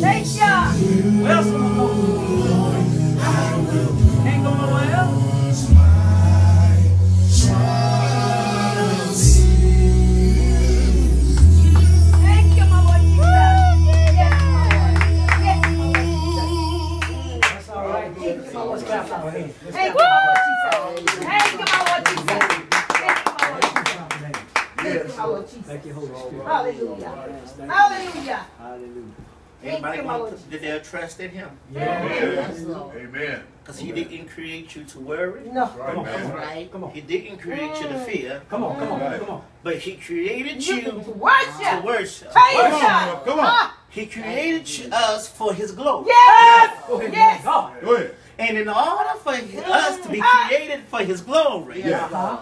Thank you. Where else am I going? Can't go nowhere else. Thank you, my Lord Jesus. Yes, my Lord. Yes, my Lord Jesus. That's all right. Let's clap our hands. Thank you, my Lord Jesus. Thank you, my Lord Jesus. Thank you, my Lord Jesus. Thank you, Holy Spirit. Hallelujah. Hallelujah. Hallelujah. Anybody Thank you, my Lord want to their trust in him? Yes, Lord. Amen. Because he didn't create you to worry. No. Come on, come on. Right. Come on. He didn't create you to fear. Come on, come on, come on. But he created you To to worship. worship. Praise Come on. God. Come on. Ah, He created us for his glory. yes. Go ahead, Yes. God. Go ahead. And in order for us to be created for his glory, Yeah.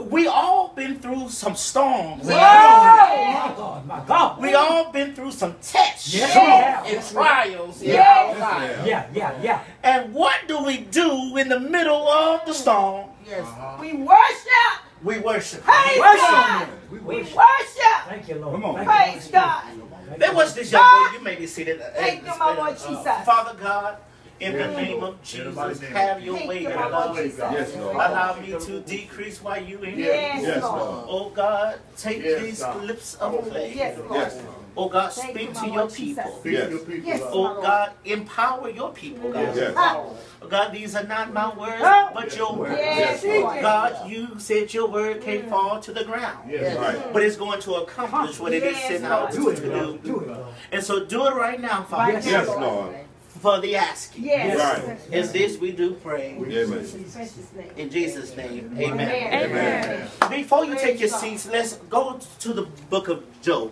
we all been through some storms. My God, my God. We all been through some tests Yes, we have. and trials in Yes. our lives. Yeah. And what do we do in the middle of the storm? Yes. We worship. We worship. Praise Worship. God. We We worship. worship. Thank you, Lord. Come on. Thank you, Praise Lord. God. There was this young boy, you may be seated. Thank you, my Lord Jesus. Father God, in the name of Jesus, have your Thank way, you, God. my Lord Jesus. Yes, Lord. Allow me to decrease while you increase. Yes, Yes, Lord. Lord. Oh God, take Yes, these God. lips of faith. Yes, Lord. Yes. Oh God, Thank speak you, to my your Lord Jesus. people. Feed Yes, your people. my Oh Lord. God, empower your people, God. Yes. Ah, Oh God, these are not my words, but your words. yes, Yes, Lord. God, you said your word can't fall to the ground. Yes. Right. But it's going to accomplish what it is Yes, sent out Do to it, Lord. do. Do it, Lord. And so do it right now, Father, Right Yes, now, Lord. for the asking. Yes. Right. In this we do pray. Amen. Precious name. In Jesus' name, amen. Amen. Before you take your Praise God. seats, let's go to the book of Job.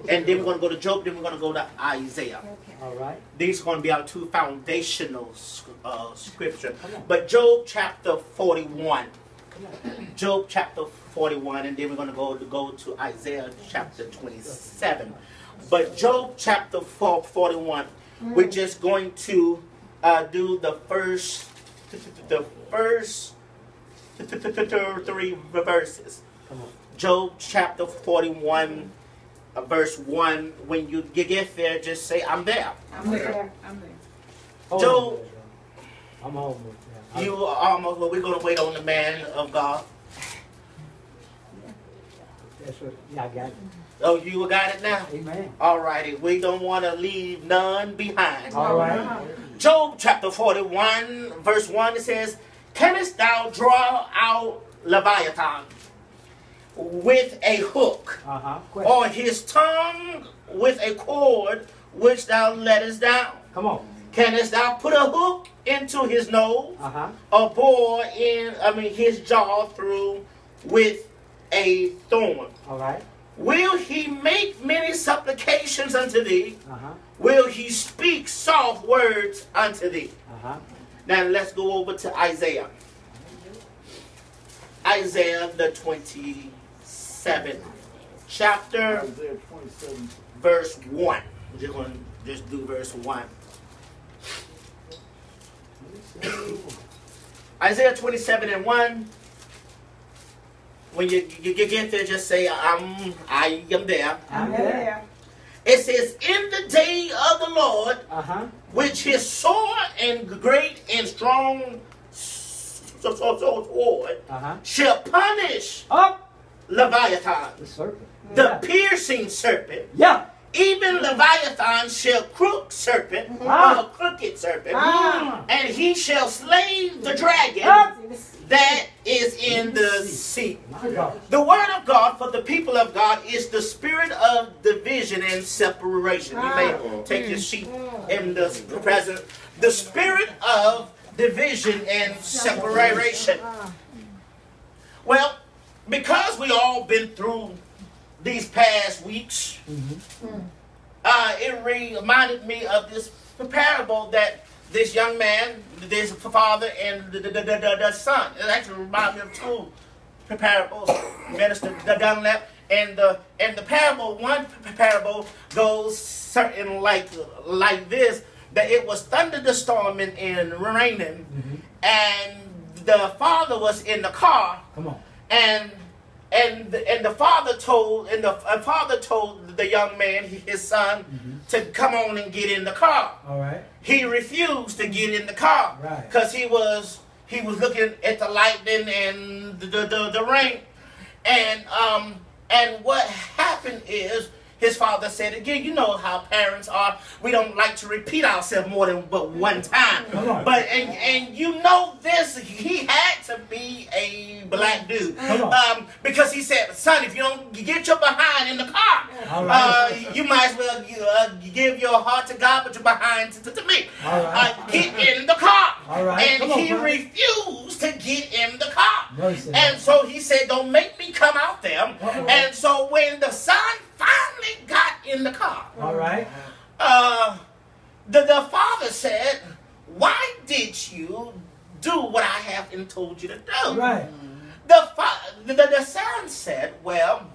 And then we're going to go to Job, then we're going to go to Isaiah. All right. These are going to be our two foundational scripture. But Job chapter 41. Job chapter 41, and then we're going to go to Isaiah chapter 27. But Job chapter 41, we're just going to do the first three verses. Job chapter 41, verse 1. When you get there, just say, I'm there. I'm there. I'm there. Hold Job, on, Lord. I'm home. Yeah. you are almost, well, we're going to wait on the man of God. That's what, yeah, I got it. Oh, you got it now? Amen. All righty. We don't want to leave none behind. All right. Job chapter 41, verse 1, it says, Canst thou draw out Leviathan with a hook, Question. or his tongue with a cord which thou lettest down? Come on. Canst thou put a hook into his nose, Uh-huh. or bore his jaw through with a thorn? All right. Will he make many supplications unto thee? Uh-huh. Will he speak soft words unto thee? Uh-huh. Now let's go over to Isaiah. Isaiah the 27th chapter, Isaiah 27. verse 1. We're just going to just do verse 1. Isaiah 27 and 1. When you get there, just say, I am there. I'm there. It says, in the day of the Lord, Uh-huh. which his sore and great and strong sword Uh-huh. shall punish Up. Leviathan, The serpent. the piercing serpent. Yeah. Even Leviathan shall crook serpent, Ah. or crooked serpent, Ah. and he shall slay the dragon Ah. that is in the sea. My God. The word of God for the people of God is the spirit of division and separation. You may take your seat in the present. The spirit of division and separation. Well, because we all been through these past weeks, it reminded me of this parable that this young man, this father and the son. It actually reminded me of two parables. Minister Dunlap and the parable. One parable goes certain like this, that it was thunderstorming and raining, and the father was in the car, Come on. and the father told the young man, his son, to come on and get in the car. All right. He refused to get in the car because he was looking at the lightning and the rain, and what happened is his father said again, you know how parents are. We don't like to repeat ourselves more than but one time. But and you know this, he had to be a black dude. Because he said, son, if you don't get your behind in the car, you might as well give your heart to God, but your behind to me. Get in the car. And he refused to get in the car. And so he said, don't make me come out there. And so when the son finally got in the car, the father said, why did you do what I have told you to do? The son said, well,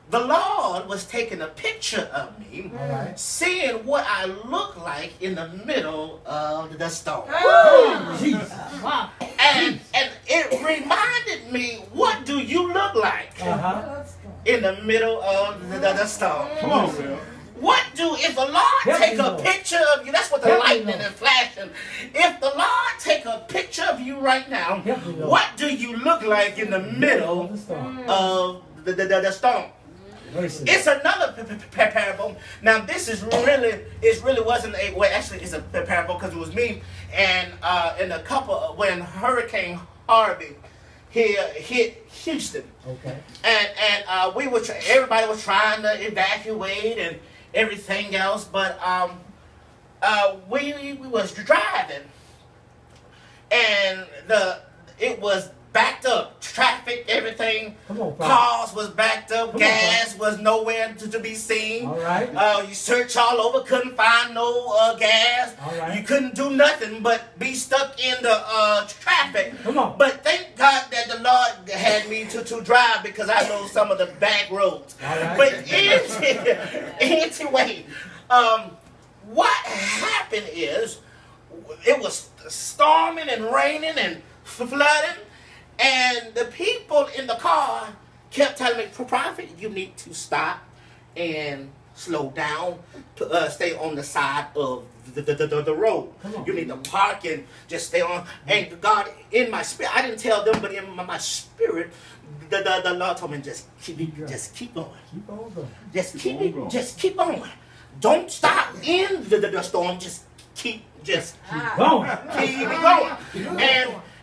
the Lord was taking a picture of me, seeing what I look like in the middle of the storm. And it reminded me, what do you look like in the middle of the storm? Come on, Bill. What do, if the Lord take a picture of you, that's what the lightning and flashing. If the Lord take a picture of you right now, what do you look like in the middle of the storm? It's another parable. Now this is really wasn't a, well actually it's a parable because it was me and in a couple when Hurricane Harvey hit Houston. And we were everybody was trying to evacuate and everything else, but we was driving and it was backed up, traffic, everything, cars was backed up, gas was nowhere to be seen. You search all over, couldn't find no gas. You couldn't do nothing but be stuck in the traffic. But thank God that the Lord had me to drive because I know some of the back roads. But anyway, what happened is it was storming and raining and flooding. And the people in the car kept telling me, Prophet, you need to stop and slow down, to stay on the side of the road. You need to park and just stay on. And God, in my spirit, I didn't tell them, but in my spirit, the Lord told me, just keep going. Just keep on. Don't stop in the storm. Just keep going. Keep going.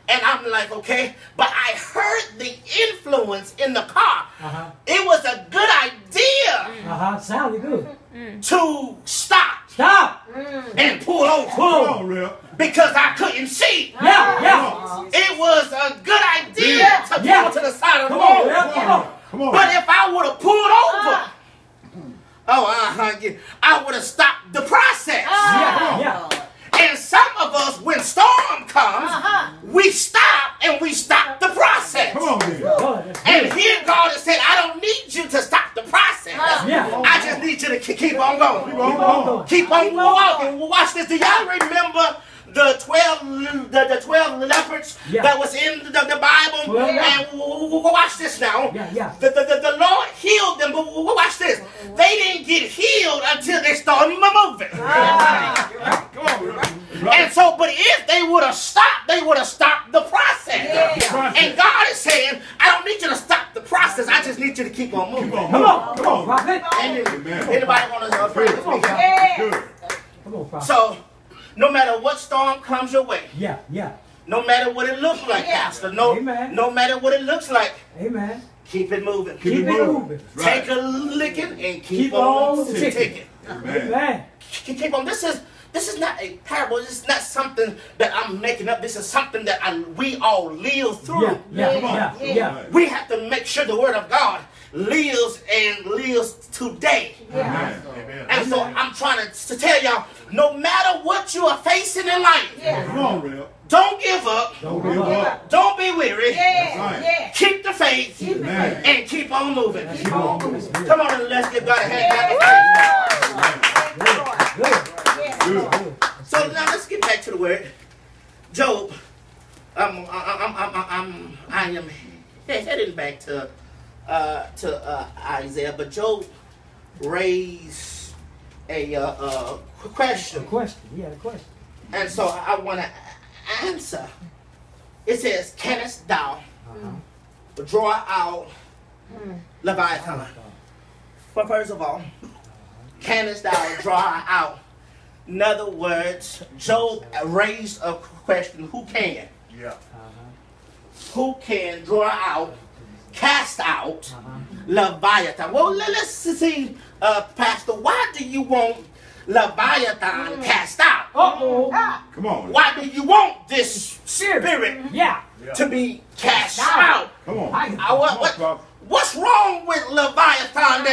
And I'm like, okay, but I heard the influence in the car. It was a good idea. Sounded good. To stop. And pull over. Because I couldn't see. It was a good idea to pull to the side of the road. But if I would have pulled over, I would have stopped the process. And some of us, when storm comes, we stop and we stop the process. And here God has said, I don't need you to stop the process. I just need you to keep on going. Keep on walking. Watch this. Do y'all remember the 12 leopards that was in the Bible? And watch this now. The Lord healed them, but watch this. They didn't get healed until they started moving. And so, but if they would have stopped, they would have stopped the process. And God is saying, I don't need you to stop the process. I just need you to keep on moving. Come on, prophet. Anybody want to pray with me? So, no matter what storm comes your way. No matter what it looks like, Pastor. No matter what it looks like. Keep it moving. Keep it moving. Take a licking and keep on ticking. Keep on. This is not a parable. This is not something that I'm making up. This is something that we all live through. We have to make sure the Word of God lives and lives today. And so I'm trying to tell y'all, no matter what you are facing in life, don't give up. Don't be weary. Keep the faith and keep on moving. Come on and let's give God a hand. So now let's get back to the word. Job. I am heading back to to Isaiah, but Job raised a question. A question. He had a question. And so I want to answer. It says, "Canst thou draw out Leviathan?" But first of all, canst thou draw out? In other words, Job raised a question: who can? Yeah. Who can draw out, cast out Leviathan? Well, let's see, Pastor, why do you want Leviathan cast out? Come on. Why do you want this spirit Yeah. to be cast out? Come on. What's wrong with Leviathan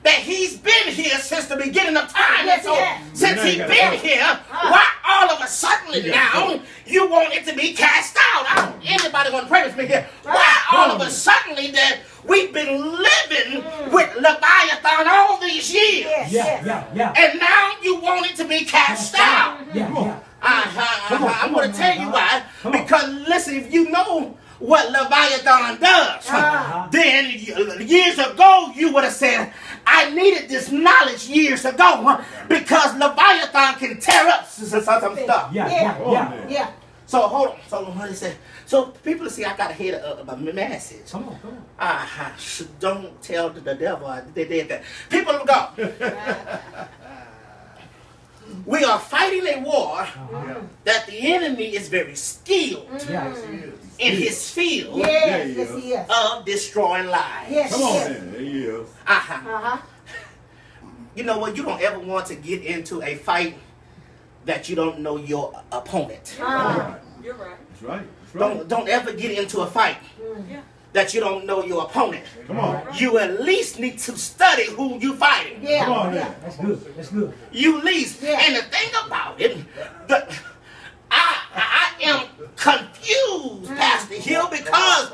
that he's been here since the beginning of time? Yes, So yes. since he's been here, why all of a sudden now you want it to be cast out? Anybody want to pray with me here? Why all of a sudden that we've been living with Leviathan all these years, Yeah. and now you want it to be cast out? Yeah. I'm going to tell you why. Because listen, if you know what Leviathan does, then years ago you would have said, I needed this knowledge years ago, because Leviathan can tear up some stuff. Yeah. So hold on. So what is it? So people see I got to hear a message. Come on. Don't tell the devil they did that. People of God, we are fighting a war that the enemy is very skilled in his field Yes, he is. of destroying lives. Yes, Come on yes. in. There he is. You know what? You don't ever want to get into a fight that you don't know your opponent. You're right. That's right. That's right. Don't ever get into a fight that you don't know your opponent. Come on. You at least need to study who you fighting. Yeah. Come on in. That's good. That's good. You at least. Yeah. And the thing about it, I am confused, Pastor Hill, because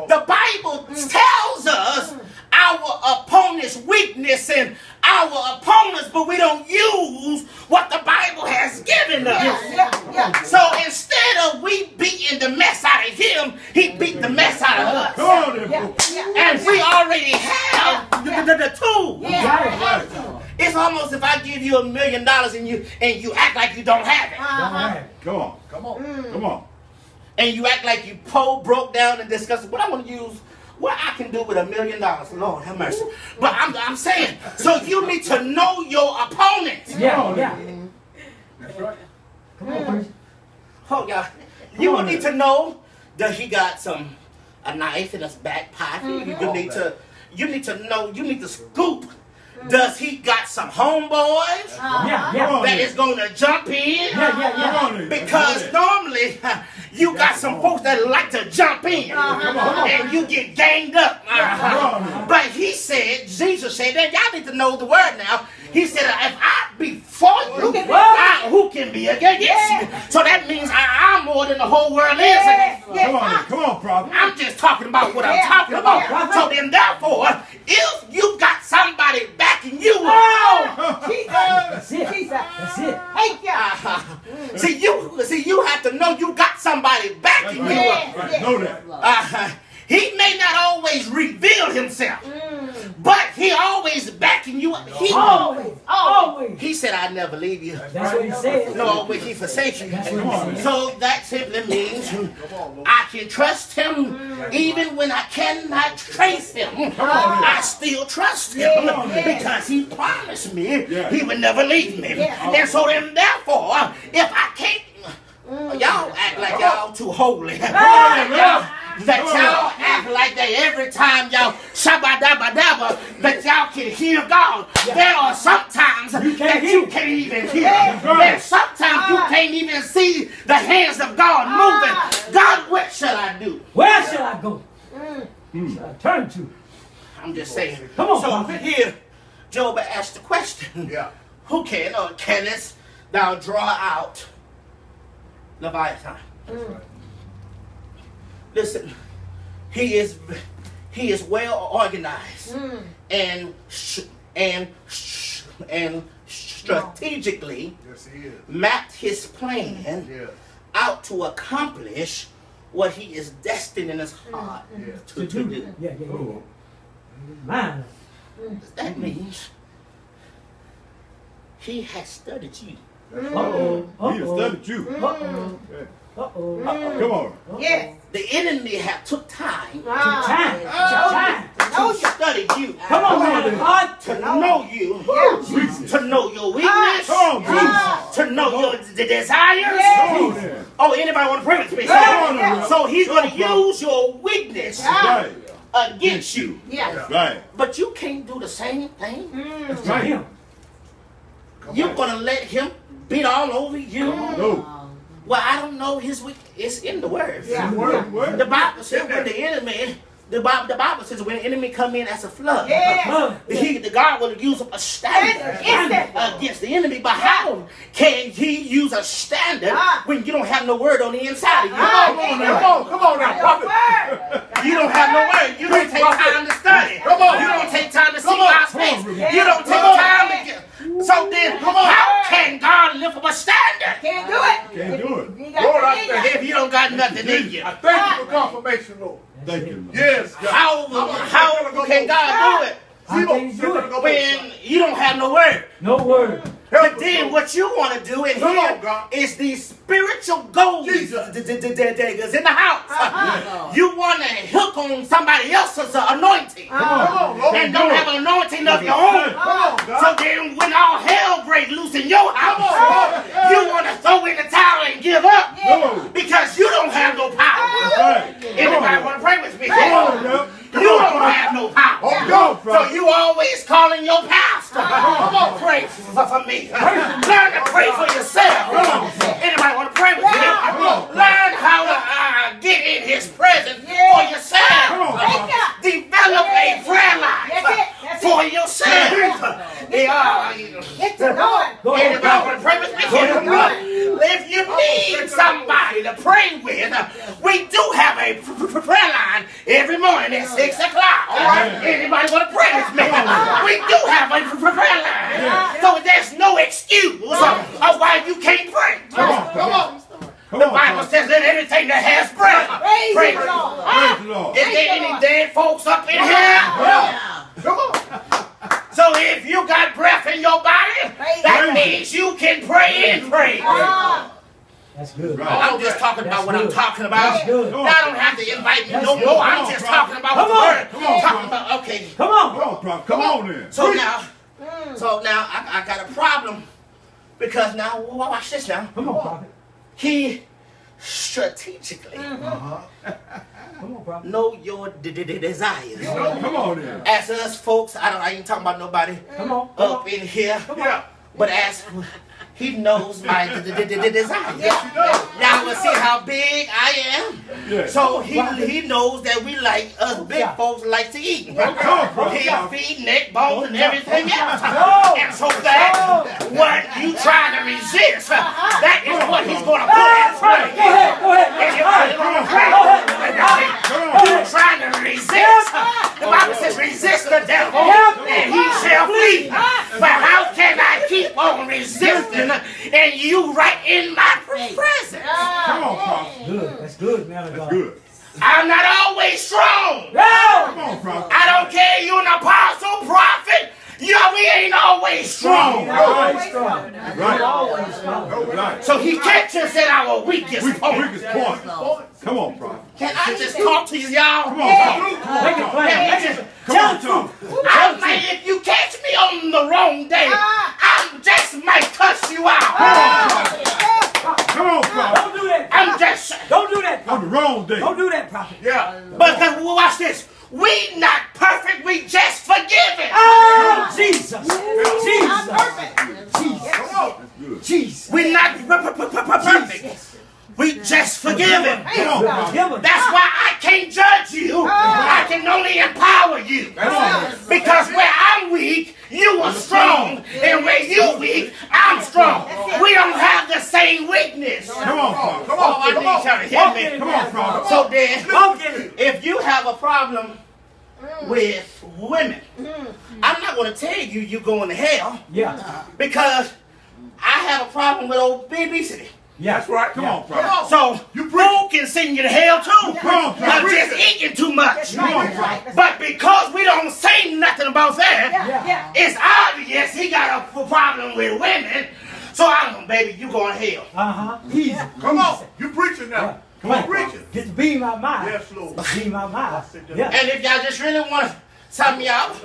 the Bible tells us our opponent's weakness and our opponents, but we don't use what the Bible has given us. Yeah. So instead of we beating the mess out of him, he beat the mess out of us. Come on in. And we already have the tool. Yeah. It's almost if I give you $1 million and you act like you don't have it. Come on. Come on. And you act like you broke down and disgusted. What I'm going to use, what I can do with $1 million. Lord have mercy. But I'm saying, so you need to know your opponent. Yeah. That's right. Come on. Oh, y'all. You will need to know that he got a knife in his back pocket. You need to know, you need to scoop. Does he got some homeboys that is going to jump in? Yeah. Because normally you got some folks that like to jump in and you get ganged up. But he said, Jesus said, that y'all need to know the word now. He said, if I be for you, who can be against you? So that means I'm more than the whole world is against you. Come on, prophet. I'm just talking about what I'm talking about. So then therefore, if you got somebody backing you up, That's it. see, you have to know you got somebody backing you up. Right. Know that. He may not always reveal himself, but he always backing you up. Always. He said, "I never leave you." That's what he said. No, will he forsake you? That's what he said. So that simply means I can trust him even when I cannot trace him. I still trust him because he promised me he would never leave me. And so then therefore, if I can't, y'all act like y'all too holy. That y'all act like that every time y'all shabba-dabba-dabba, that y'all can hear God. There are sometimes that you can't even hear. There's sometimes you can't even see the hands of God moving. God, what shall I do? Where shall I go? Shall I turn to? I'm just saying. Come on, so prophet. here, Job asked the question. Who can or canst thou draw out Leviathan? Listen, he is well organized and strategically mapped his plan out to accomplish what he is destined in his heart to do. Man. That means he has studied you. Uh-oh. He has studied you. Uh-oh. Uh-oh. Come on. Yes. The enemy have took time Time. to study you. Come on, man of God. To know you. Jesus. To know your weakness. Come on, Jesus. To know your desires. Come on there. Oh, anybody want to pray with me? So he's going to use your weakness Right. against you. Yes. Right. But you can't do the same thing. That's right. Him. You're going to let him beat all over you. No. Well, I don't know his weakness. It's in the word. Yeah. Word. The Bible says when the enemy, the Bible says when the enemy come in as a flood, Yes. the God will use a standard against the enemy. But how can he use a standard when you don't have no word on the inside of you? Come on now. Come on now, prophet. You don't have no word. You don't take time to study. Come on. You don't take time to see Come on. God's face. Come on. You don't take time to get. So then, how can God lift up a standard Can't do it. Can't do it. You got Lord, to I think thank it. if you don't got nothing in you? I thank you for confirmation, Lord. Thank you. Yes, God. How can God do it How can you do it? when you don't have no word? No word. But then what you want to do in Come on, here God. is these spiritual gold Jesus. diggers in the house. You want to hook on somebody else's anointing Come on, Lord. and don't have an anointing of your own. Come on, So God. then when all hell breaks loose in your house, Come on. you want to throw in the towel and give up No. because you don't have no power. That's right. Anybody want to pray with me? Come on, now. You don't have no power. Oh, God, So prophet. you always calling your pastor. Come on, pray for me. Learn to pray for yourself. Anybody want to pray with me? Learn how to get in his presence for yourself. Come on, prophet. Develop a prayer life for yourself. Get to going. Go ahead. Anybody want to pray with me? If you need somebody to pray with, we do have a prayer line every morning at 6 o'clock. Anybody want to pray with me? We do have a prayer line. So there's no excuse of why you can't pray. Come on. The Bible says that everything that has breath, Praise praise the Lord. Praise the Lord. Is there any dead folks up in here? Come on. So if you got breath in your body, that means you can pray and pray. That's good. Right. I'm just talking about what I'm talking about. That's good. I don't have to invite me no That's more. good. I'm just talking about what the Come on. word. Come on, Talking Prophet. about, okay. Come on. Come on, prophet. Come on then. So now I got a problem because now watch this now. Come on, prophet. He strategically Come on, prophet. know your desires. Come on then. As us folks, I ain't talking about nobody Come on. up in here, but as he knows my desires. Y'all will see how big I am. Yeah. So he knows that we like us big folks like to eat. He'll feed neck bones and everything else. And so that what you trying to resist, that is what he's going to put in play. Go ahead. Anybody wanna pray? You trying to resist? The Bible says resist the devil and he shall flee. But how can I keep on resisting and you right in my presence? Come on, prophet. Good. That's good, man of That's God. good. I'm not always strong. No. Come on, prophet. I don't care you an apostle, prophet. We ain't always strong. Always strong. Right. Always strong. Right. So he catches at our weakest point. Weakest point. Come on, prophet. Can I just talk to y'all? Come on, prophet. Make it plain. Can we just Come on, Tom. I might, if you catch me on the wrong day, I just might cuss you out. Come on, prophet. Don't do that. I'm just, Don't do that, On prophet. the wrong day. Don't do that, prophet. Yeah. but watch this. We not perfect, we just forgiven. Oh, Jesus. Jesus. Come on. That's good. Jesus. We not perfect. We just forgiven. Come on, prophet. Give him. That's why I can't judge you. I can only empower you. Because where I'm weak, you are strong. And where you weak, I'm strong. We don't have the same weakness. Come on, prophet. Come Oh, on. I need y'all to hear me. Come on, prophet. So then, Walk in it. if you have a problem with women, I'm not going to tell you you're going to hell Yeah. because I have a problem with obesity. Yeah. That's right. Come on, prophet. So You food can send you to hell too. Come on, Of prophet. just eating too much. Come on, prophet. But because we don't say nothing about that, it's obvious he got a problem with women. So baby, you going to hell. Easy. Come on. You preaching now. Come on, preaching. Get the beam out my Yes, Lord. beam out my Yeah. And if y'all just really want to, some of y'all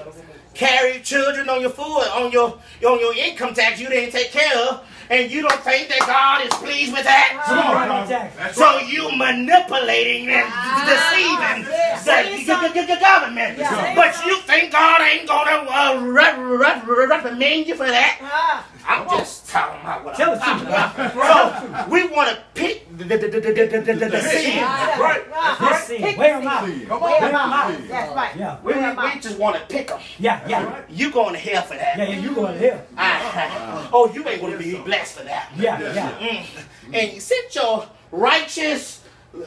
carry children on your food, on your income tax you didn't take care of, and you don't think that God is pleased with that. Come on, prophet. That's So right. you manipulating and deceiving the government. But you think God ain't gonna reprimand you for that? I'm just talking about what I'm talking about. So we want to pick the sin. That's right. That's This right. scene. Where am I? Come Where am on. I? That's right. Yeah. We just want to pick them. Yeah. You going to hell for that. Yeah, you going to hell. Oh, you ain't going to be blessed for that. Yeah. And you sit your righteous,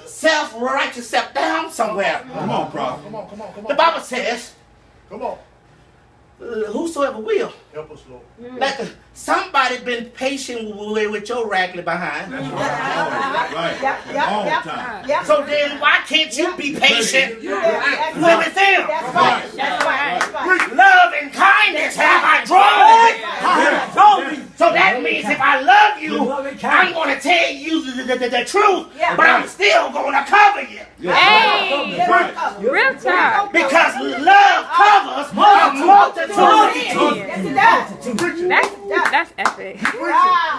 self-righteous self down somewhere. Come on, prophet. Come on, come on, come on. The Bible says, Come on. whosoever will. Help us, Lord. Like somebody been patient with your raggedy behind. That's right. All the time. So then why can't you be patient with them? That's right. That's right. Love and kindness have I drawn thee. So that means if I love you, I'm going to tell you the truth, but I'm still going to cover you. Hey, Right. real talk. Because love covers a multitude of sins. Yes, it does. That's epic.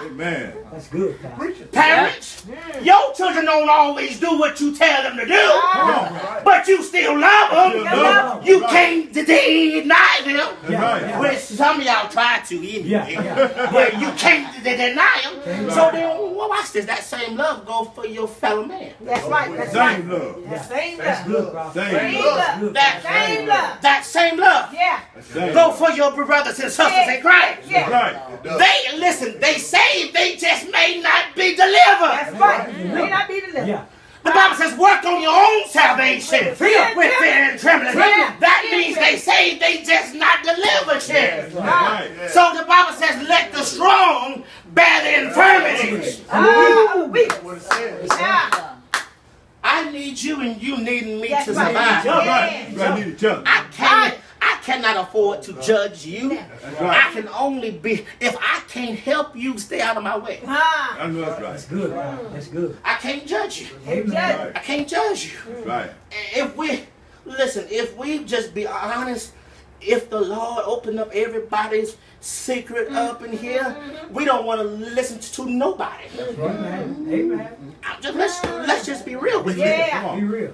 Amen. That's good, Pastor. Preaching. Parents, your children don't always do what you tell them to do, Come on. Right. but you still love them. love You can't deny them. That's right. Which some of y'all try to anyway. Yeah. But you can't deny them. So then, well, watch this. That same love go for your fellow man. That's right. That's right. Same love. That's same That's love. good, bro. Same Same love. love. That, Same love. that same love Yeah. Same go love. for your brothers and sisters in Christ. Yeah. Right. It does. They listen. They say they just may not be That's delivered. right. May not be delivered. Yeah. The Bible says, "Work on your own salvation with fear and trembling." Yeah. That means they say they just not delivered yet. Right. So the Bible says, "Let the strong bear the infirmities." Weak. What it says. Yeah. I need you and you need me That's to right. survive. That's right. You gotta need each other. I cannot afford to judge you. That's I right. can only be, if I can't help you, stay out of my way. I know that's That's right. good, bro. That's good. I can't judge you. Amen. I can't judge you. That's right. If we just be honest, if the Lord opened up everybody's secret up in here, we don't want to listen to nobody. Amen. Amen. Let's just be real with you. Yeah. Come on. Be real.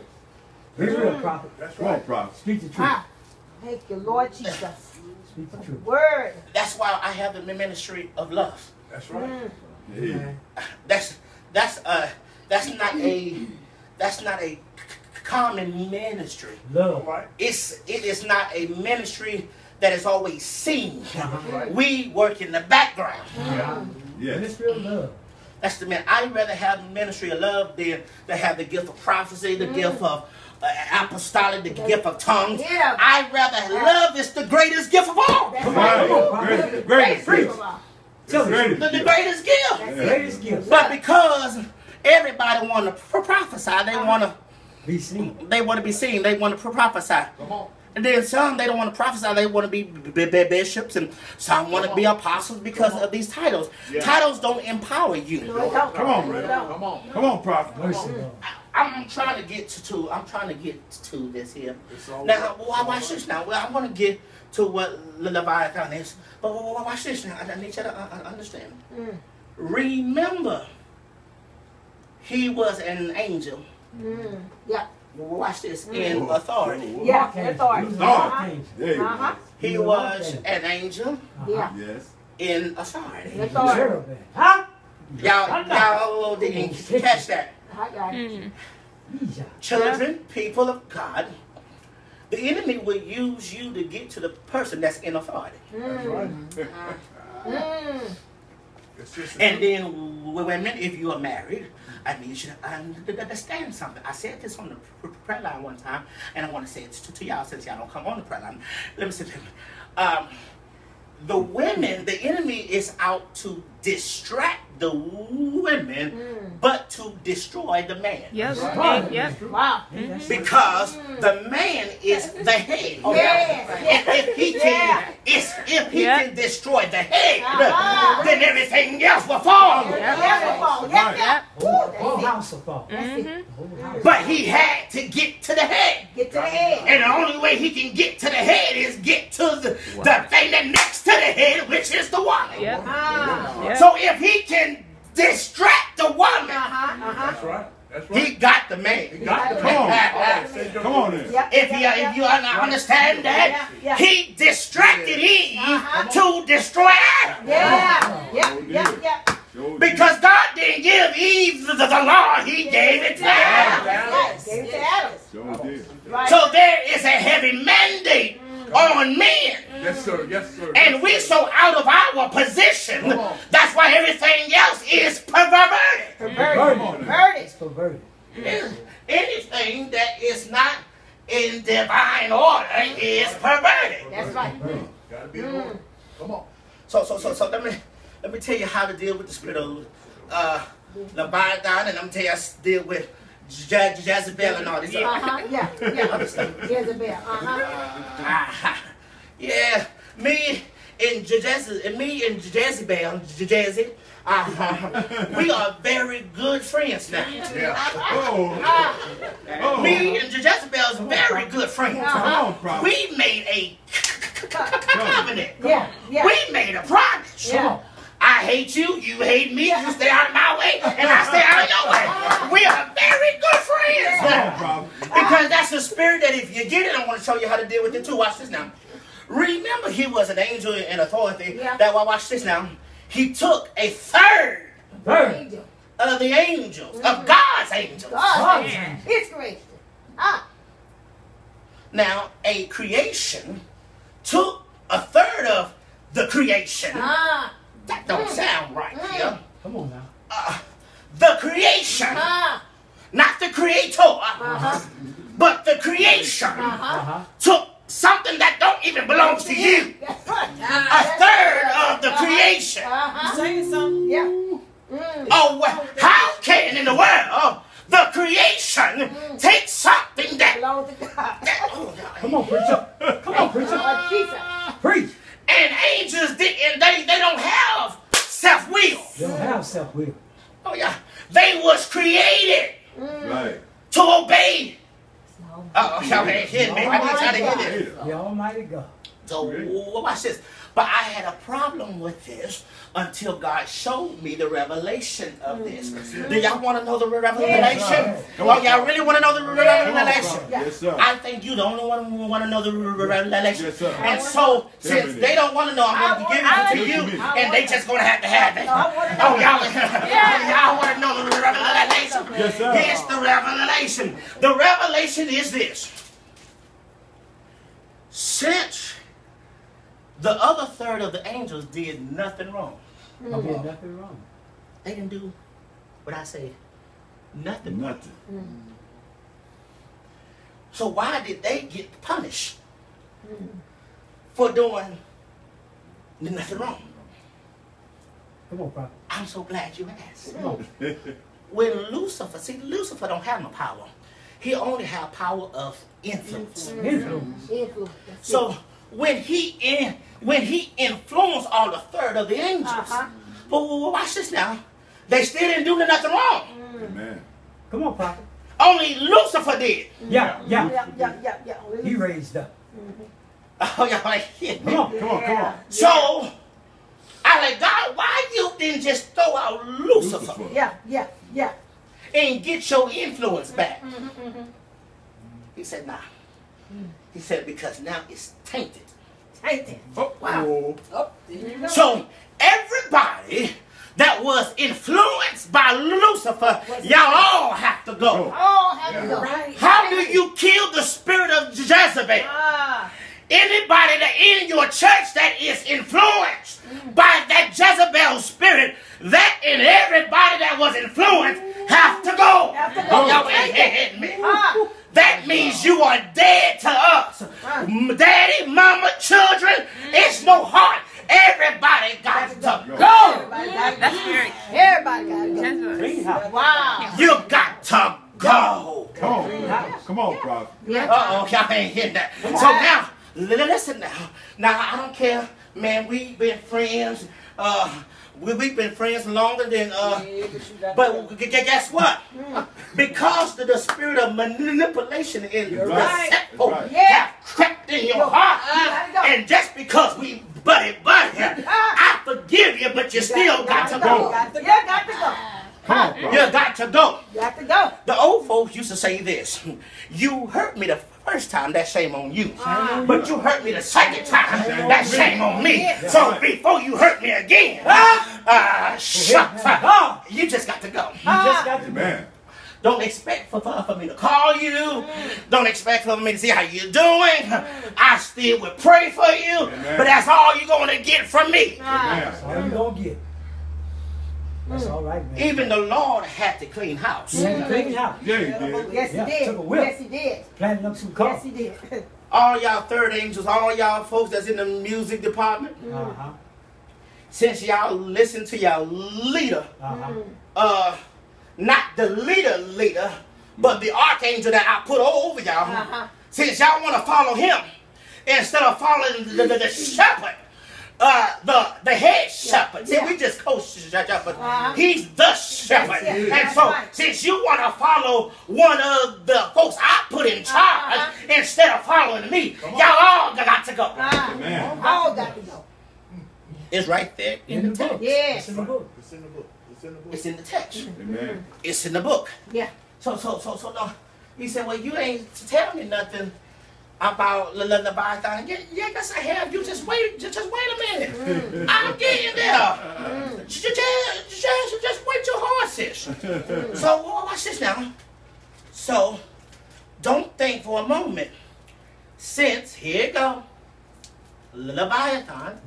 Be real, prophet. That's right. Come on, prophet. Speak the truth. Thank you, Lord Jesus. Speak the truth. Word. That's why I have the ministry of love. That's right. Yeah. Amen. That's not a common ministry. Love. Right. It is not a ministry that is always seen. Uh-huh. We work in the background. Yes. Ministry of love. That's the man. I'd rather have the ministry of love than to have the gift of prophecy, the gift of apostolic, the gift of tongues. Yeah. I'd rather love is the greatest gift of all. That's Right. right. Greatest gift. Tell me. Greatest The gift. greatest gift. Greatest gift. But because everybody want to prophesy, they want to Be seen. be seen. They want to prophesy. Come on. And then some, they don't want to prophesy. They want to be bishops, and some want to be apostles because of these titles. Yeah. Titles don't empower you. Come on, Ray. Come on. Come on, prophet. Mercy, Lord. I'm trying to get to. I'm trying to get to this here. It's all Now, watch this now. Well, I want to get to what Leviathan is, but watch this now. I need you to understand. Remember, he was an angel. Yeah. Watch this in authority. Yeah. Authority. Authority. There you Uh-huh. go. He was an angel Yeah. Yes. in authority. Authority. Cherubim. Huh? Y'all didn't catch that. I got it. Easy. Children, people of God, the enemy will use you to get to the person that's in authority. That's right. It's just And then, women, if you are married, I need you to understand something. I said this on the prayer line one time, and I want to say it to y'all since y'all don't come on the prayer line. Let me say, the women, the enemy is out to distract the women, but to destroy the man. Yes. Right. Yes. Wow. Because the man is the head. Yes. And if he can destroy the head, then everything else will fall. Yeah. Whole house will fall. But he had to get to the head. Get to the head. And the only way he can get to the head is get to the thing that next to the head, which is the woman. Yep. Yep. So if he can distract the woman, That's right. That's right. he got the man. Come on. Come on then. If you understand that, Yeah. he distracted Eve to destroy Adam. Yeah. Because God didn't give Eve the law, he gave it to Adam. Yes. Gave it to Adam. Sure did. Right. So there is a heavy mandate on men. Yes, sir. Yes, sir. And we so out of our position, that's why everything else is perverted. Perverted. Perverted. Anything that is not in divine order is perverted. That's right. Gotta be the Lord. Come on. So let me tell you how to deal with the spirit of Leviathan, and I'm gonna tell you how to deal with Jezebel and all this. Yeah. Jezebel. Yeah, me and Jezebel, we are very good friends now. Yeah. Me and Jezebel is very good friends. Come on, prophet. We made a covenant. Yeah. We made a promise. Yeah. I hate you, you hate me, you stay out of my way, and I stay out of your way. We are very good friends. Come on, prophet. Because that's a spirit that if you get it, I want to show you how to deal with it too. Watch this now. Remember, he was an angel in authority. Yeah. That watch this now. He took a third Angel. of the angels, of God's angels. God. It's creation. Now, a creation took a third of the creation. That don't sound right here. Come on now. The creation, not the creator, but the creation took something that don't even belong to you. That's right. A third of the creation. Saying something. Yeah. Oh, well, how can in the world the creation take something that... Belong to God. Come on, preacher. Come on, preacher. Jesus. Preach. And angels, they don't have self-will. They don't have self-will. Oh, yeah. They was created Right. to obey. Y'all ain't hear me. I need y'all to hear this. The Almighty God. So, watch this. But I had a problem with this until God showed me the revelation of this. Do y'all want to know the revelation? Oh, y'all really want to know the revelation? Yes, sir. I think you the only one who want to know the revelation. Yes, sir. And so, since they don't want to know, I'm going to give it to you, and they just going to have it. Oh, y'all want to know the revelation? Yes, sir. Here's the revelation. The revelation is this. Since the other third of the angels did nothing wrong, I did nothing wrong. they didn't do what I say, nothing wrong. Nothing. So why did they get punished for doing nothing wrong? Come on, prophet. I'm so glad you asked. Come on. When Lucifer don't have no power. He only have power of influence. Influence. Influence. So when he influenced all the third of the angels, but watch this now, they still didn't do nothing wrong. Amen. Come on, prophet. Only Lucifer did. Yeah. Yeah. He raised up. Oh, y'all ain't hear me. Come on. Come on. Come on. So I like, God, why you didn't just throw out Lucifer Yeah. and get your influence back? He said, nah. He said, because now it's tainted. Tainted. Wow. So everybody that was influenced by Lucifer, y'all all have to go. All have to go. Right. How do you kill the spirit of Jezebel? Anybody that in your church that is influenced by that Jezebel spirit, that and everybody that was influenced have to go. Oh, y'all ain't hitting me. That means you are dead to us. Daddy, mama, children, it's no heart. Everybody got to go. That's right. Clean house. Wow. You got to go. Come on. Come on, prophet. Uh-oh, y'all ain't hearing that. So now, listen now. Now, I don't care, man, we've been friends. We've been friends longer than, but guess what? Because of the spirit of manipulation and resentful have crept in your heart. And just because we buddy, I forgive you, but you still got to go. You got to go. Come on, prophet. You got to go. You got to go. The old folks used to say this: you hurt me the first time, that's shame on you. But you hurt me the second time, that's shame on me. So before you hurt me again, shucks, you just got to go. You just got to Amen. Don't expect for me to call you. Don't expect for me to see how you're doing. I still would pray for you, but that's all you're going to get from me. That's all you gonna get. That's all right, man. Even the Lord had to clean house. Clean house. Yeah, he did. Yes, he Yeah, did. took a whip. Yes, he did. Planting up some Yes, cars. he did. All y'all third angels, all y'all folks that's in the music department, since y'all listen to y'all leader, not the leader, but the archangel that I put over y'all, since y'all want to follow him instead of following the shepherd, the head shepherd. See, we just co-shepherd. He's the shepherd. And so, since you want to follow one of the folks I put in charge instead of following me, y'all all got to go. Amen. All got to go. It's right there in the text. Yes. It's in the book. It's in the book. It's in the book. It's in the text. Amen. It's in the book. Yeah. So no. He said, well, you ain't tell me nothing about Leviathan. Yeah, guess I have. You just wait a minute. I'm getting there. Just wait your horses. So watch this now. So don't think for a moment, since here you go, Leviathan.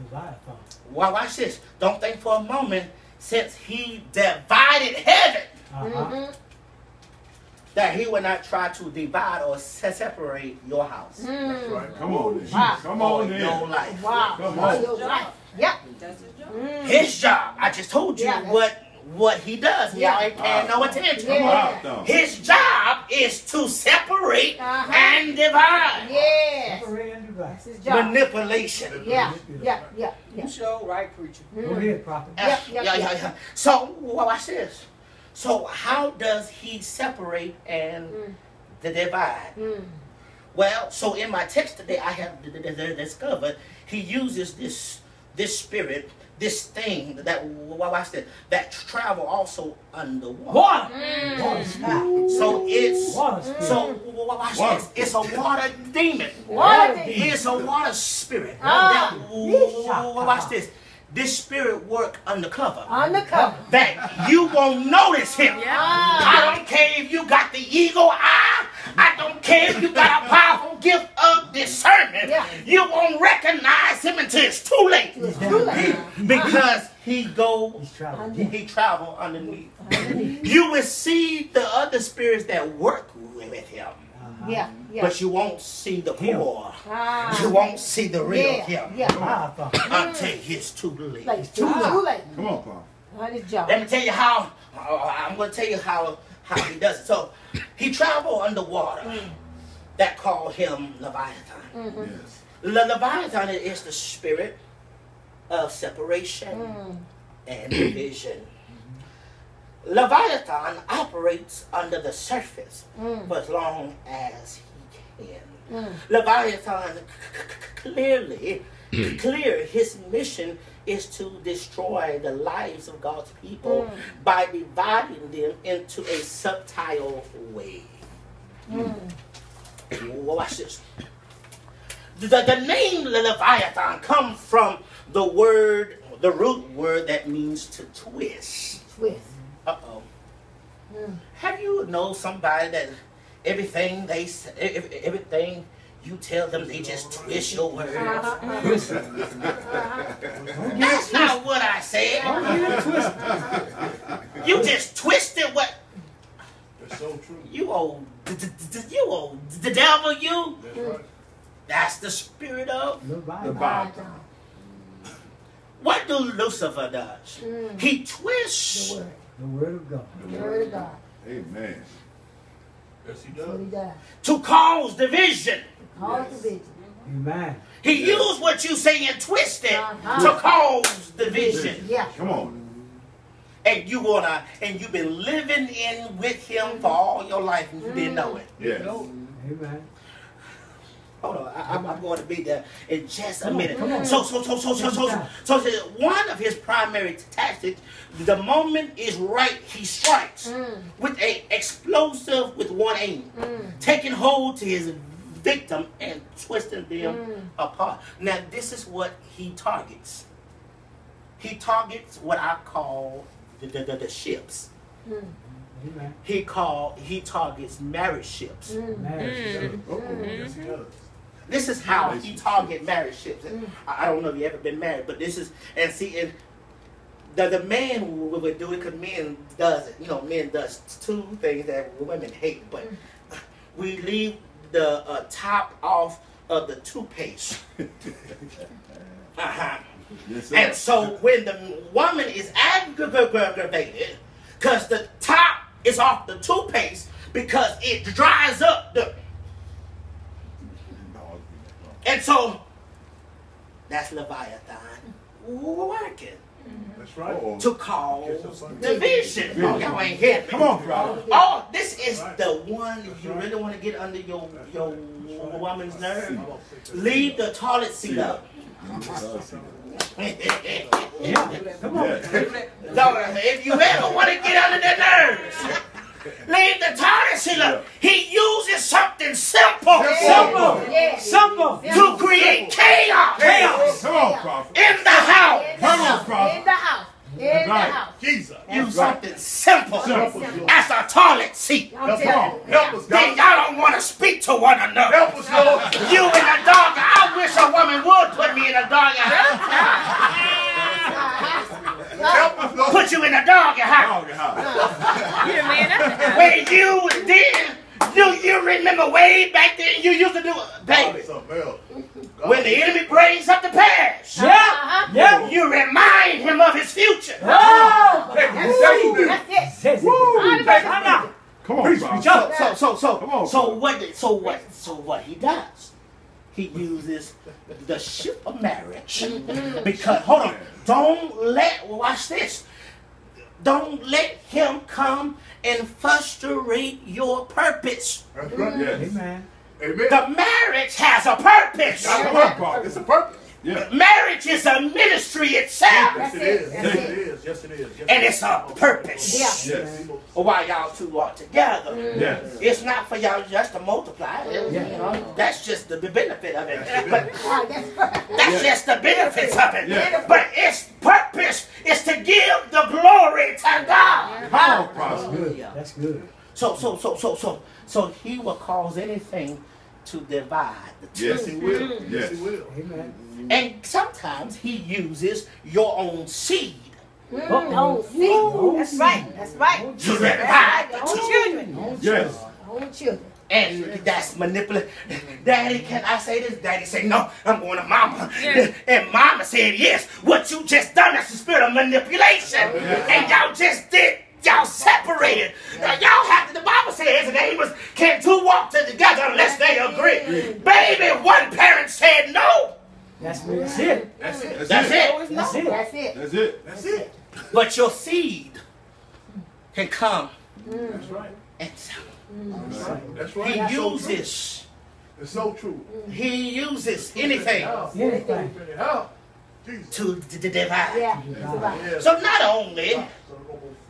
Watch this. Don't think for a moment, since he divided heaven, that he will not try to divide or separate your house. That's right. Come on then. Wow. Come on Your then. life. Wow. Come on. Your life. Yep. His job. I just told you Yeah. what he does. Y'all ain't paying no attention. Come on, though. His job is to separate and divide. Yes. Separate and divide. That's his job. Manipulation. Yeah. You sure right, preacher. Go ahead, prophet. Yeah. So watch this. So how does he separate and divide? Well, so in my text today, I have discovered he uses this spirit, this thing that watch this, that travel also underwater. Water. So it's Water spirit. watch this. It's a water demon. Water demon. It's a water spirit. Ah. Watch this. This spirit work undercover. Undercover. That you won't notice him. I don't care if you got the eagle eye. I don't care if you got a powerful gift of discernment. Yeah. You won't recognize him until it's too late. It's too late. Because he travel underneath. You will see the other spirits that work with him. Yeah. But you won't see the core. Ah. You won't see the real him. Yeah. Until it's too late. Like too late. Come on, Paul. On his job. Let me tell you how. I'm going to tell you how he does it. So he traveled underwater. That called him Leviathan. Yes. Leviathan is the spirit of separation and division. Leviathan operates under the surface for as long as he can. Leviathan clear his mission is to destroy the lives of God's people by dividing them into a subtle way. Watch this. The name Leviathan comes from the root word that means to twist. Twist. Uh-oh. Have you know somebody that everything you tell them, they just twist your words? That's not what I said. You just twisted what? That's so true. You old the devil, you? That's right. That's the spirit of. The Bible. What do Lucifer does? He twists The word of God. The word of God. Amen. Yes, he That's what he does. does. To cause division. Cause division. Amen. He used what you say and twist it Uh-huh. to cause division. Yeah. Come on. And you've been living in with him for all your life and you didn't know it. Yes. Amen. Hold on, I'm going to be there in just a minute. come on. So one of his primary tactics, the moment is right, he strikes with a explosive with one aim, taking hold to his victim and twisting them apart. Now this is what he targets. He targets what I call the ships. Amen. He targets marriage ships. Marriage. Yes, he does. This is how he target marriage ships. I don't know if you ever been married, but this is, and see, and the man would do it because men does it. You know, men does two things that women hate, but we leave the top off of the toothpaste. Yes, sir. And so when the woman is aggravated, because the top is off the toothpaste, because it dries up the. And so that's Leviathan working That's right. Uh-oh. to cause division. Oh, y'all ain't hear me. Come on, brother. Oh, this is the one if you really want to get under your woman's nerve. Leave the toilet seat up. Yeah. Come on. If you ever want to get under their nerves, leave the toilet seat up. He uses something simple. Simple. Yeah. Simple. To create chaos. Chaos. Come on, prophet. In the house. Come on, prophet. In the house. In the right. house. Jesus. Use something simple Simple. as a toilet seat. I'm Come telling on. you. Help us, Then God. y'all don't want to speak to one another. Help us, Lord. You and the dog. I wish a woman would put me in a dog house. Help us, Lord. Put you in a dog house. Dog house. When you did, do you remember way back then you used to do it? Baby, Something else. when the enemy brings up the past, Yeah. Yeah. you remind him of his future. Oh. Hey, woo. That's it. Says it. Come on, prophet. Come on, So what he does, he uses the ship of marriage. Because, hold on, watch this. Don't let him come and frustrate your purpose. That's right. Yes. Amen. Amen. The marriage has a purpose. That's the word, prophet. It's a purpose. Yeah. Marriage is a ministry itself. Yes, it is. Yes, it is. Yes, it is. And it's a purpose. Yeah. Yes. Why y'all two are together. Yes. It's not for y'all just to multiply. You know, that's just the benefit of it. But that's just the benefits of it. Yeah. But its purpose is to give the glory to God. Come on, prophet. Good. That's good. So he will cause anything to divide the two. Yes. He will. Yes, Yes. he will. Amen. And sometimes he uses your own seed Oh, see? That's right. That's right. to divide the Own two. children. Yes. Own children. And that's manipulative. Daddy, can I say this? Daddy say, no, I'm going to mama. And mama said, yes. What you just done is the spirit of manipulation. And y'all just did. Y'all separated. Now y'all have to, the Bible says in Amos, can two walk together unless they agree? Baby, one parent said no. That's it. That's it. That's it. That's it. That's it. That's it. That's it. But your seed can come That's right. and so That's right. he That's so true. uses. It's so true. He uses anything Anything. Jesus. to divide. Yeah. Yes. So not only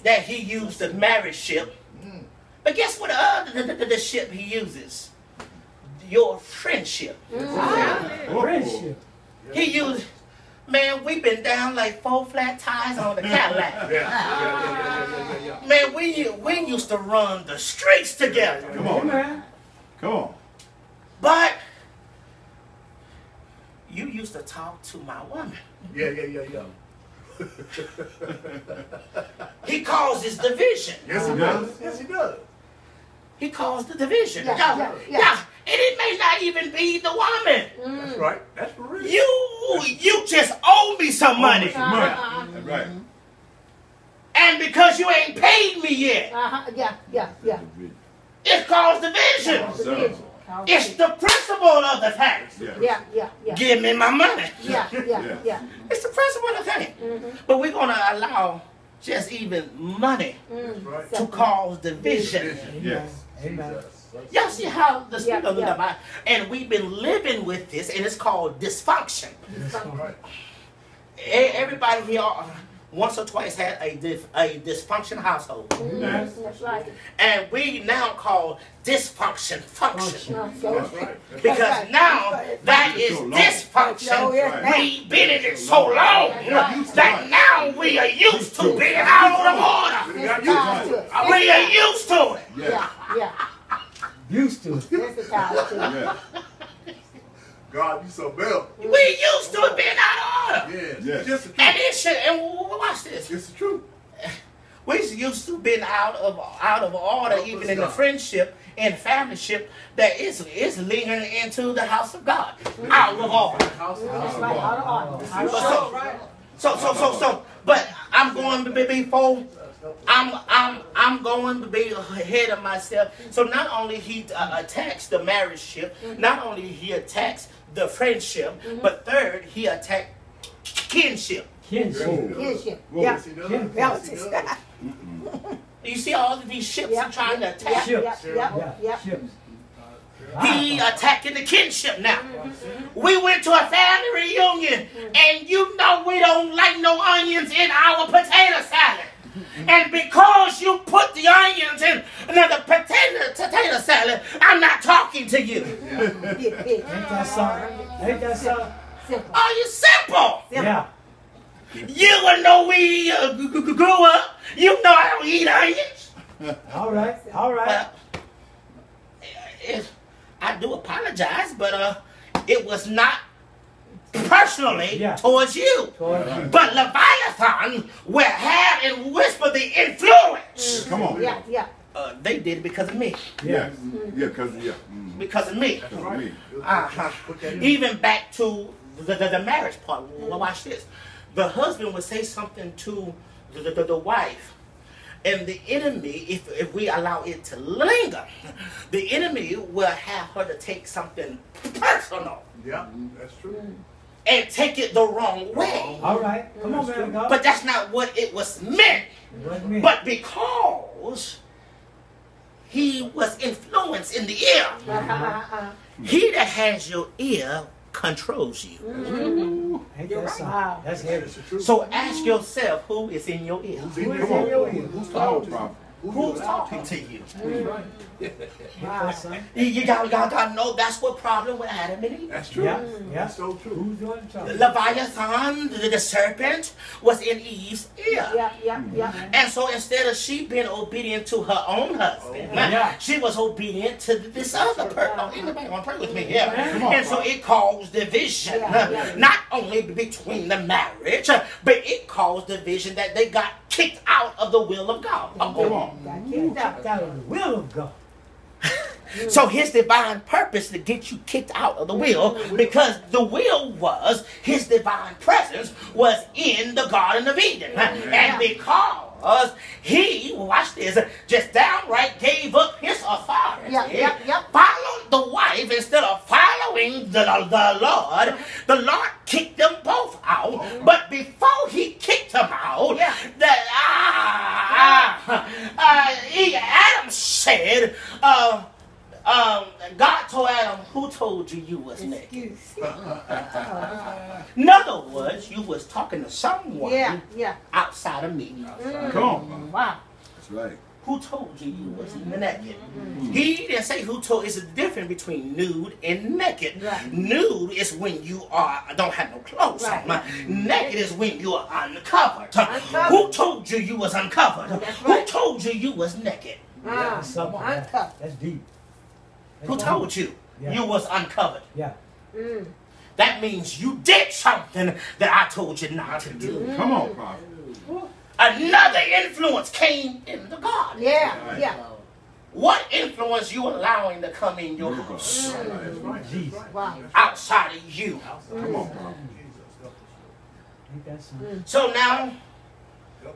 that he used the marriage ship, but guess what the ship he uses? Your friendship. Friendship. He used, man, we've been down like 4 flat tires on the Cadillac. Yeah. Man, we used to run the streets together. Come on. Amen. Come on. But you used to talk to my woman. Yeah. He causes division. Yes, he does. Yes, he does. He caused the division. Yeah. And it may not even be the woman. That's right. That's for real. You just owe me some money. Money. That's right. And because you ain't paid me yet. Yeah. It caused division. Division. It's the principle of the thing. Yeah. Give me my money. Yeah. It's the principle of the thing. But we're going to allow just even money to cause division. Yes. Amen. Y'all see how the Spirit of the Yeah. Lord, and we've been living with this, and it's called dysfunction. Everybody here once or twice had a dysfunction household. Yes. That's right. And we now call dysfunction function. That's right. Because now that is dysfunction. We've been in it so long that now we are used to being out of order. We are used to it. Yeah. Used to it. Yeah. God, you so bad. We used to it being out of order. Yes. Yes. Just the truth. And it should, and watch this. It's the truth. We used to being out of order, even in the friendship and familyship, that is lingering into the house of God. Out of order. That's right. Out of order. So, but I'm going to be before. I'm going to be ahead of myself. So not only he attacks the marriage ship, not only he attacks the friendship, but third he attacked kinship. Kinship. Kinship. Whoa. Yeah. Yes, he does. Yes, Yes, he he does. does. You see all of these ships are trying to attack. Yeah. Ships. He attacking the kinship now. We went to a family reunion, and you know we don't like no onions in our potato salad. And because you put the onions in another potato salad, I'm not talking to you. Ain't that something? Ain't that something? Simple. Are you simple? Yeah. You would know we grew up. You know I don't eat onions. All right. All right. Well, I do apologize, but it was not personally towards you. But Leviathan will have and whisper the influence. Come on. Yeah. They did it because of me. Yes. Yeah, because Because of me. me. Even back to the marriage part. Well, watch this. The husband would say something to the wife. And the enemy, if we allow it to linger, the enemy will have her to take something personal. Yeah, that's true. And take it the wrong way. All right. Come on, man. God. But that's not what it was meant. Wasn't me. But because he was influenced in the ear, he that has your ear controls you. Ain't that something? That's heavy. So ask yourself, who is in your ear? Who is in your ear? Who's talking? Prophet? Who's talking to you? Ain't that something? You gotta know that's what problem with Adam and Eve. That's true. Yeah. That's so true. Who's doing the talking? Leviathan, the serpent, was in Eve's ear. Yeah. And so instead of she being obedient to her own husband, she was obedient to this other person. Oh, anybody want to pray with me? Yeah. And so it caused division, not only between the marriage, but it caused division that they got kicked out of the will of God. Come on. Kicked out. Out of the will of God. So his divine purpose to get you kicked out of the will, because the will was his divine presence was in the Garden of Eden. And because he, watch this, just downright gave up his authority, followed the wife instead of following the Lord kicked them both out. But before he kicked them out, Adam said, God told Adam, who told you was naked? In other words, you was talking to someone outside of me. Come on. Wow. That's right. Who told you you was naked? He didn't say who told. It's a difference between nude and naked. Nude is when you don't have no clothes on. Naked is when you are uncovered. Who told you was uncovered? Who told you you was naked? That's something. That's deep. Who told you you was uncovered? Yeah. That means you did something that I told you not to do. Come on, prophet. Another influence came in the garden. Yeah. What influence you allowing to come in your house? Wow. Outside of you. Come on, prophet. Ain't that something? So now,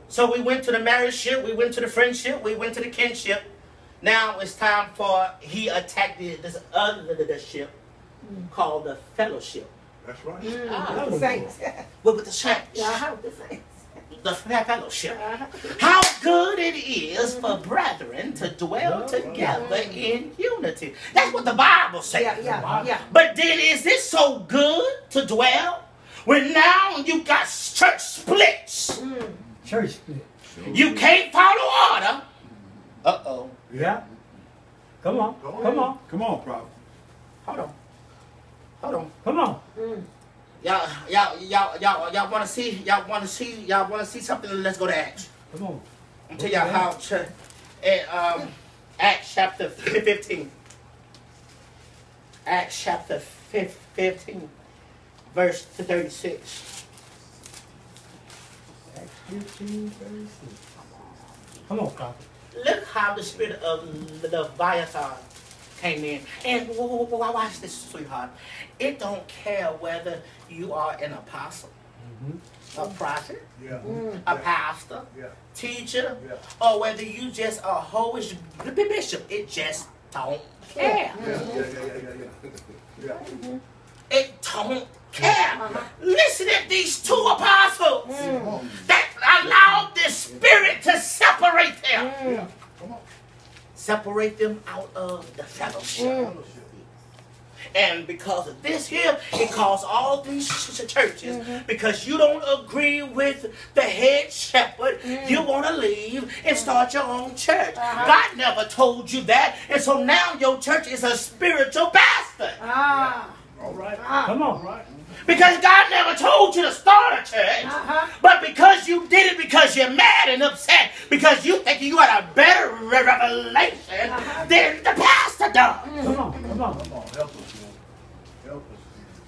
So we went to the marriage ship, we went to the friendship, we went to the kinship. Now it's time for he attacked this other ship called the fellowship. That's right. The saints. With the saints. The saints. The fellowship. How good it is for brethren to dwell together in unity. That's what the Bible says. Yeah. But then is it so good to dwell when now you got church splits? Church split. You can't follow order. Uh-oh. Yeah. Come on. Come on. Come on, prophet. Hold on. Come on. Y'all want to see? Y'all want to see something? Let's go to Acts. Come on. I'll tell y'all how. Acts chapter 15. Acts chapter 15, verse 36. Acts 15, 36. Come on, prophet. Look how the spirit of Leviathan came in. And watch this, sweetheart. It don't care whether you are an apostle, a prophet, Yeah. a pastor, Yeah. teacher, Yeah. or whether you just a hoish bishop. It just don't care. Yeah. It don't care. Listen at these two apostles that allowed the spirit to separate them. Come on. Separate them out of the fellowship. And because of this here, it caused all these churches, because you don't agree with the head shepherd, you want to leave and start your own church. God never told you that. And so now your church is a spiritual bastard. All right. Come on. All right. Because God never told you to start a church. But because you did it because you're mad and upset, because you think you got a better revelation than the pastor does. Come on. Come on. Come on. Help us, Lord. Help us.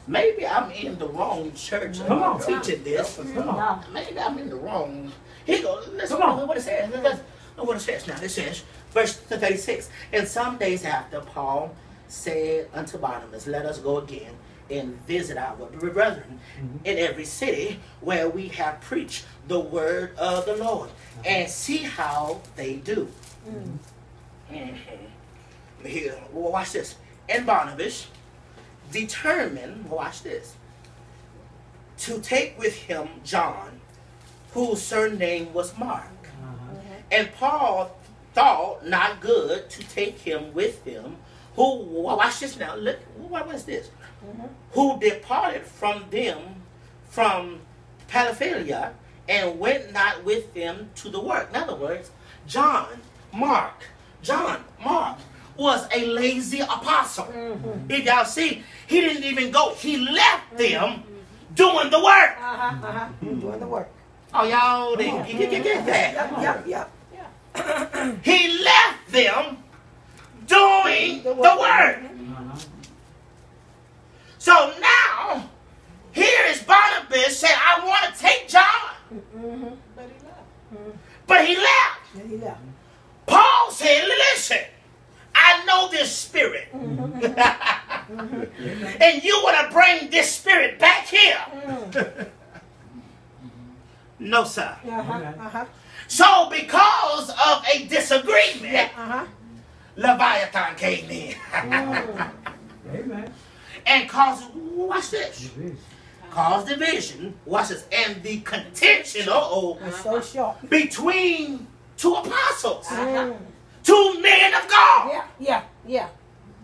Maybe I'm in the wrong church Come on. teaching this. Come on. Maybe I'm in the wrong. Here you go. Listen Come on. what it says. Listen what it says now. It says, verse 36. And some days after, Paul said unto Barnabas, let us go again and visit our brethren in every city where we have preached the word of the Lord, and see how they do. Here, watch this. And Barnabas determined, watch this, to take with him John, whose surname was Mark. And Paul thought not good to take him with him, who, watch this now, look, what was this? Who departed from them from Pamphylia and went not with them to the work. In other words, John Mark was a lazy apostle. If y'all see, he didn't even go. He left them doing the work. Doing the work. Oh, y'all didn't get that. Yep. He left them doing the work. So now, here is Barnabas saying, I want to take John. But he left. Paul said, listen, I know this spirit. And you want to bring this spirit back here. No, sir. So because of a disagreement, Leviathan came in. Amen. And caused, watch this, caused division, watch this, and the contention, It's so short. between two apostles, two men of God. Yeah.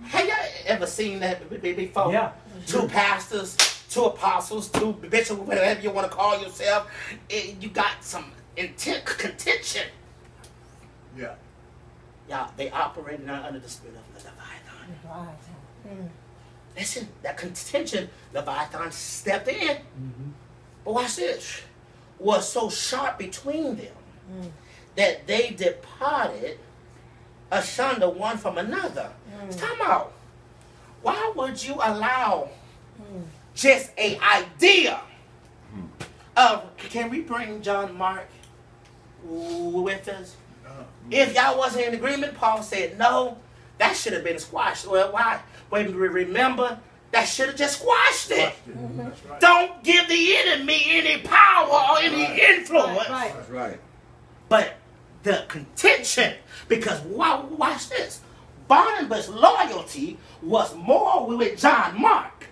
Have y'all ever seen that before? Yeah. Two pastors, two apostles, two bishops, whatever you want to call yourself. You got some contention. Yeah. Y'all, they operating under the spirit of Leviathan. Listen, that contention, Leviathan stepped in. But watch this. Was so sharp between them that they departed asunder one from another. Time out. Why would you allow just an idea of, can we bring John Mark with us? If y'all wasn't in agreement, Paul said, no, that should have been squashed. Well, why? When we remember that should have just squashed it. That's right. Don't give the enemy any power or any influence. Right. That's right. But the contention, because watch this. Barnabas' loyalty was more with John Mark.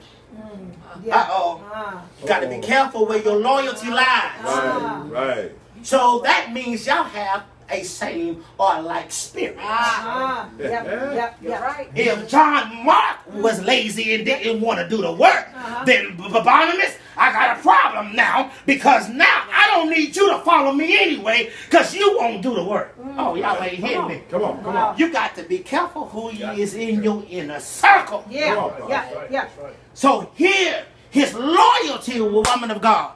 Yeah. Uh-oh. Got to be careful where your loyalty lies. Right. Right. So that means y'all have a same or like spirit. Yep. Right. If John Mark was lazy and didn't want to do the work, then Barnabas, I got a problem now, because now I don't need you to follow me anyway, because you won't do the work. Oh, y'all ain't hitting me. Come on. Come on. You got to be careful who is in your inner circle. Yeah. Come on. Yeah. That's right. Yeah. That's right. So here, his loyalty to a woman of God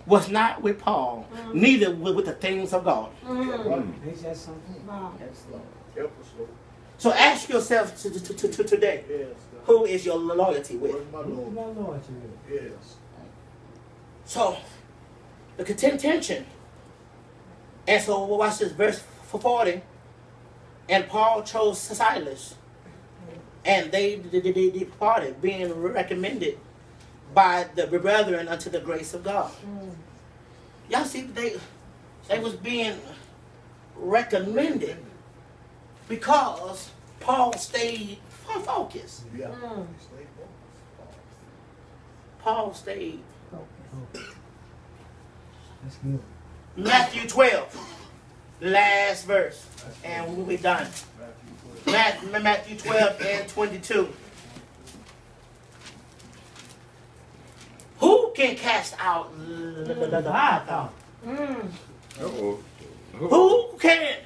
was not with Paul, neither with the things of God. They said something. Wow. That's Lord. Help us, Lord. So ask yourself today, Yes. who is your loyalty with? Where's my Lord? My Lord, you will. Yes. So, the contention. And so, watch this, verse 40. And Paul chose Silas, and they departed, being recommended by the brethren unto the grace of God. Y'all see, they was being recommended because Paul stayed focused. Yeah. Paul stayed. That's good. Matthew 12, last verse, and we'll be done. Matthew 12 and 22. Who can cast out Leviathan? Uh-oh. Who can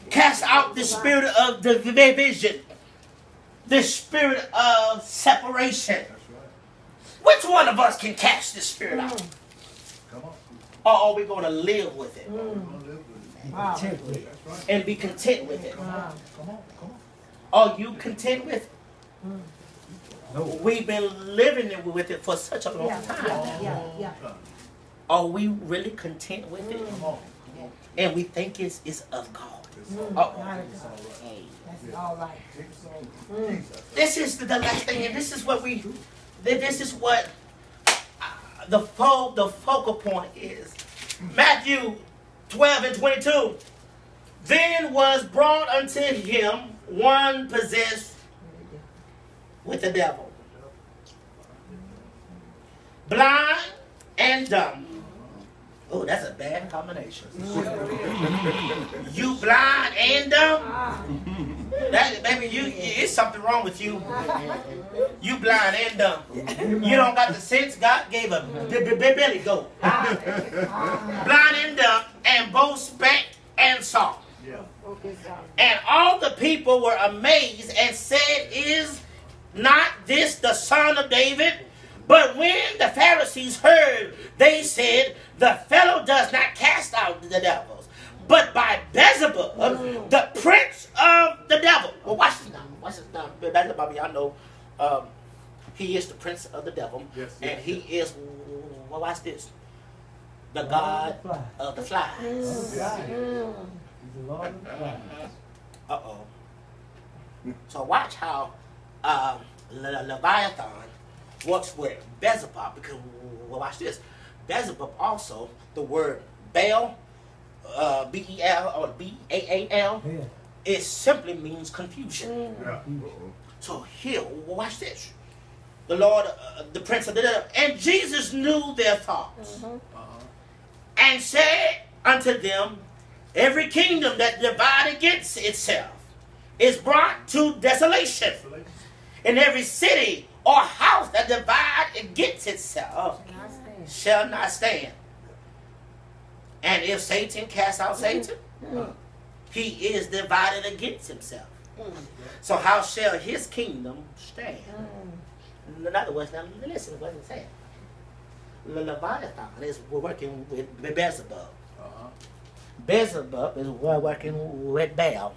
cast out the spirit of division? The spirit of separation? That's right. Which one of us can cast this spirit out? Come on. Or are we going to live with it Come on, live with it. Wow. Check with it. That's right. and be content with it? Wow. Come on. Come on. Are you content with it? No. We've been living with it for such a long Yeah. time. Yeah. Are we really content with it? Come on. Come on. And we think it's of God. It's all Uh-oh. It's all right. That's all right. It's all right. Jesus. This is the last thing, and this is what the focal point is. Matthew 12 and 22. Then was brought unto him one possessed with the devil, blind and dumb. Oh, that's a bad combination. You blind and dumb? That, baby, it's something wrong with you. You blind and dumb. You don't got the sense God gave a belly goat. Blind and dumb, and both spake and saw. Yeah. And all the people were amazed and said, Is not this the son of David? But when the Pharisees heard, they said, The fellow does not cast out the devils, but by Beelzebub, the prince of the devil. Well, watch this now. Watch this now. Beelzebub, y'all know, he is the prince of the devil. Yes, And yes, he is, well, watch this, the god of the flies. He's the Lord of the flies. Uh-oh. So watch how Leviathan works with Beelzebub, because, well, watch this. Beelzebub also, the word Baal, B-E-L or B-A-A-L, Yeah. it simply means confusion. Yeah. So here, watch this. The Lord, the prince of the devil, and Jesus knew their thoughts, and said unto them, Every kingdom that divided against itself is brought to desolation, and every city or house that divides against itself shall not stand. And if Satan casts out Satan, he is divided against himself. So how shall his kingdom stand? In other words, now listen to what it says. Leviathan is working with Beelzebub. Beelzebub is working with Baal.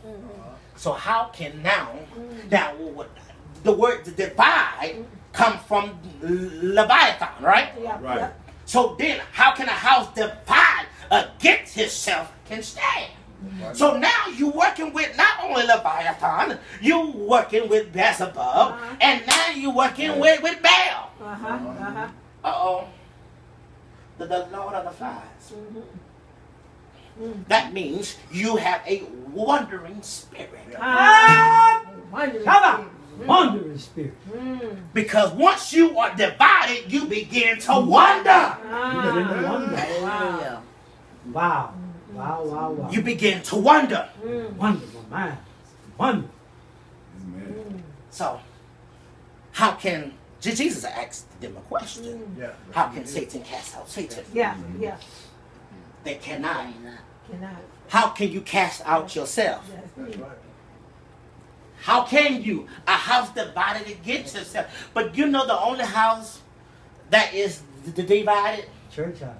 So how can now the word to divide come from Leviathan, right? Yeah. Right. So then how can a house divide against itself can stand? So now you're working with not only Leviathan, you're working with Beelzebub, and now you're working with Baal. Uh-oh. The Lord of the Flies. That means you have a wandering spirit. Wandering spirit. Because once you are divided, you begin to wander. Hallelujah. Wow. Wow, wow, wow. You begin to wonder. Wonder, my mind. Wonder. So, how can Jesus asked them a question? How can Satan cast out Satan? Yeah. They cannot. Cannot. How can you cast out yourself? That's right. How can you? A house divided against itself. But you know the only house that is divided Church house.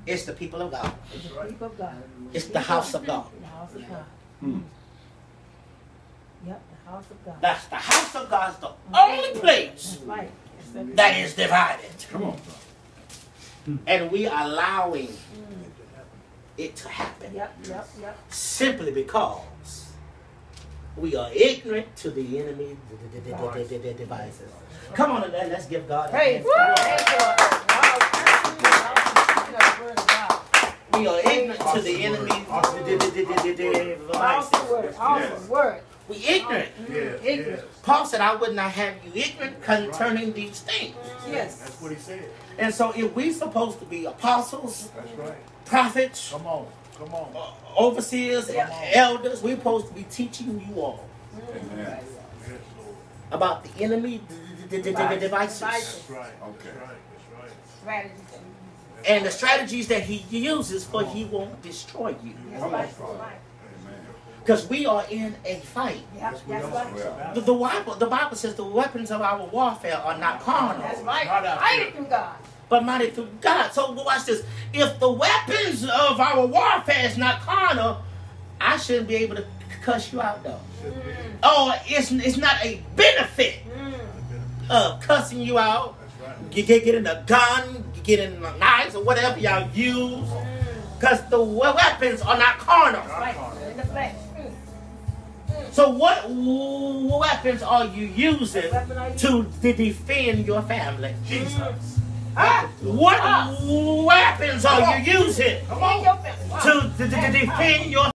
is the people of God. It's the people of God. It's the house of God. The house of God. Yep, the house of God. That's the house of God is the only place That's right. that is divided. Come on. And we are allowing it to happen Yep. simply because we are ignorant to the enemy devices. Come on, let's give God a Praise hand. God. We are ignorant to the enemy devices. Awesome word. We ignorant. Ignorant. Paul said, I would not have you ignorant concerning these things. Yes. That's what he said. And so if we're supposed to be apostles, That's right. prophets, Come on. overseers, and elders, we're supposed to be teaching you all Amen. about the enemy devices That's right. Okay. Strategies. and the strategies that he uses, for he won't destroy you. That's right. Amen. Because we are in a fight. Yep, that's right. Well, The Bible says the weapons of our warfare are not carnal, That's right. Fight it through God. but mighty through God. So watch this. If the weapons of our warfare is not carnal, I shouldn't be able to cuss you out though. Oh, it's not a benefit of cussing you out. You getting a gun, you getting a knife or whatever y'all use. Because the weapons are not carnal. Right. In the flesh. So what weapons are you using to defend your family? Jesus. What weapons are you using In your family. to defend your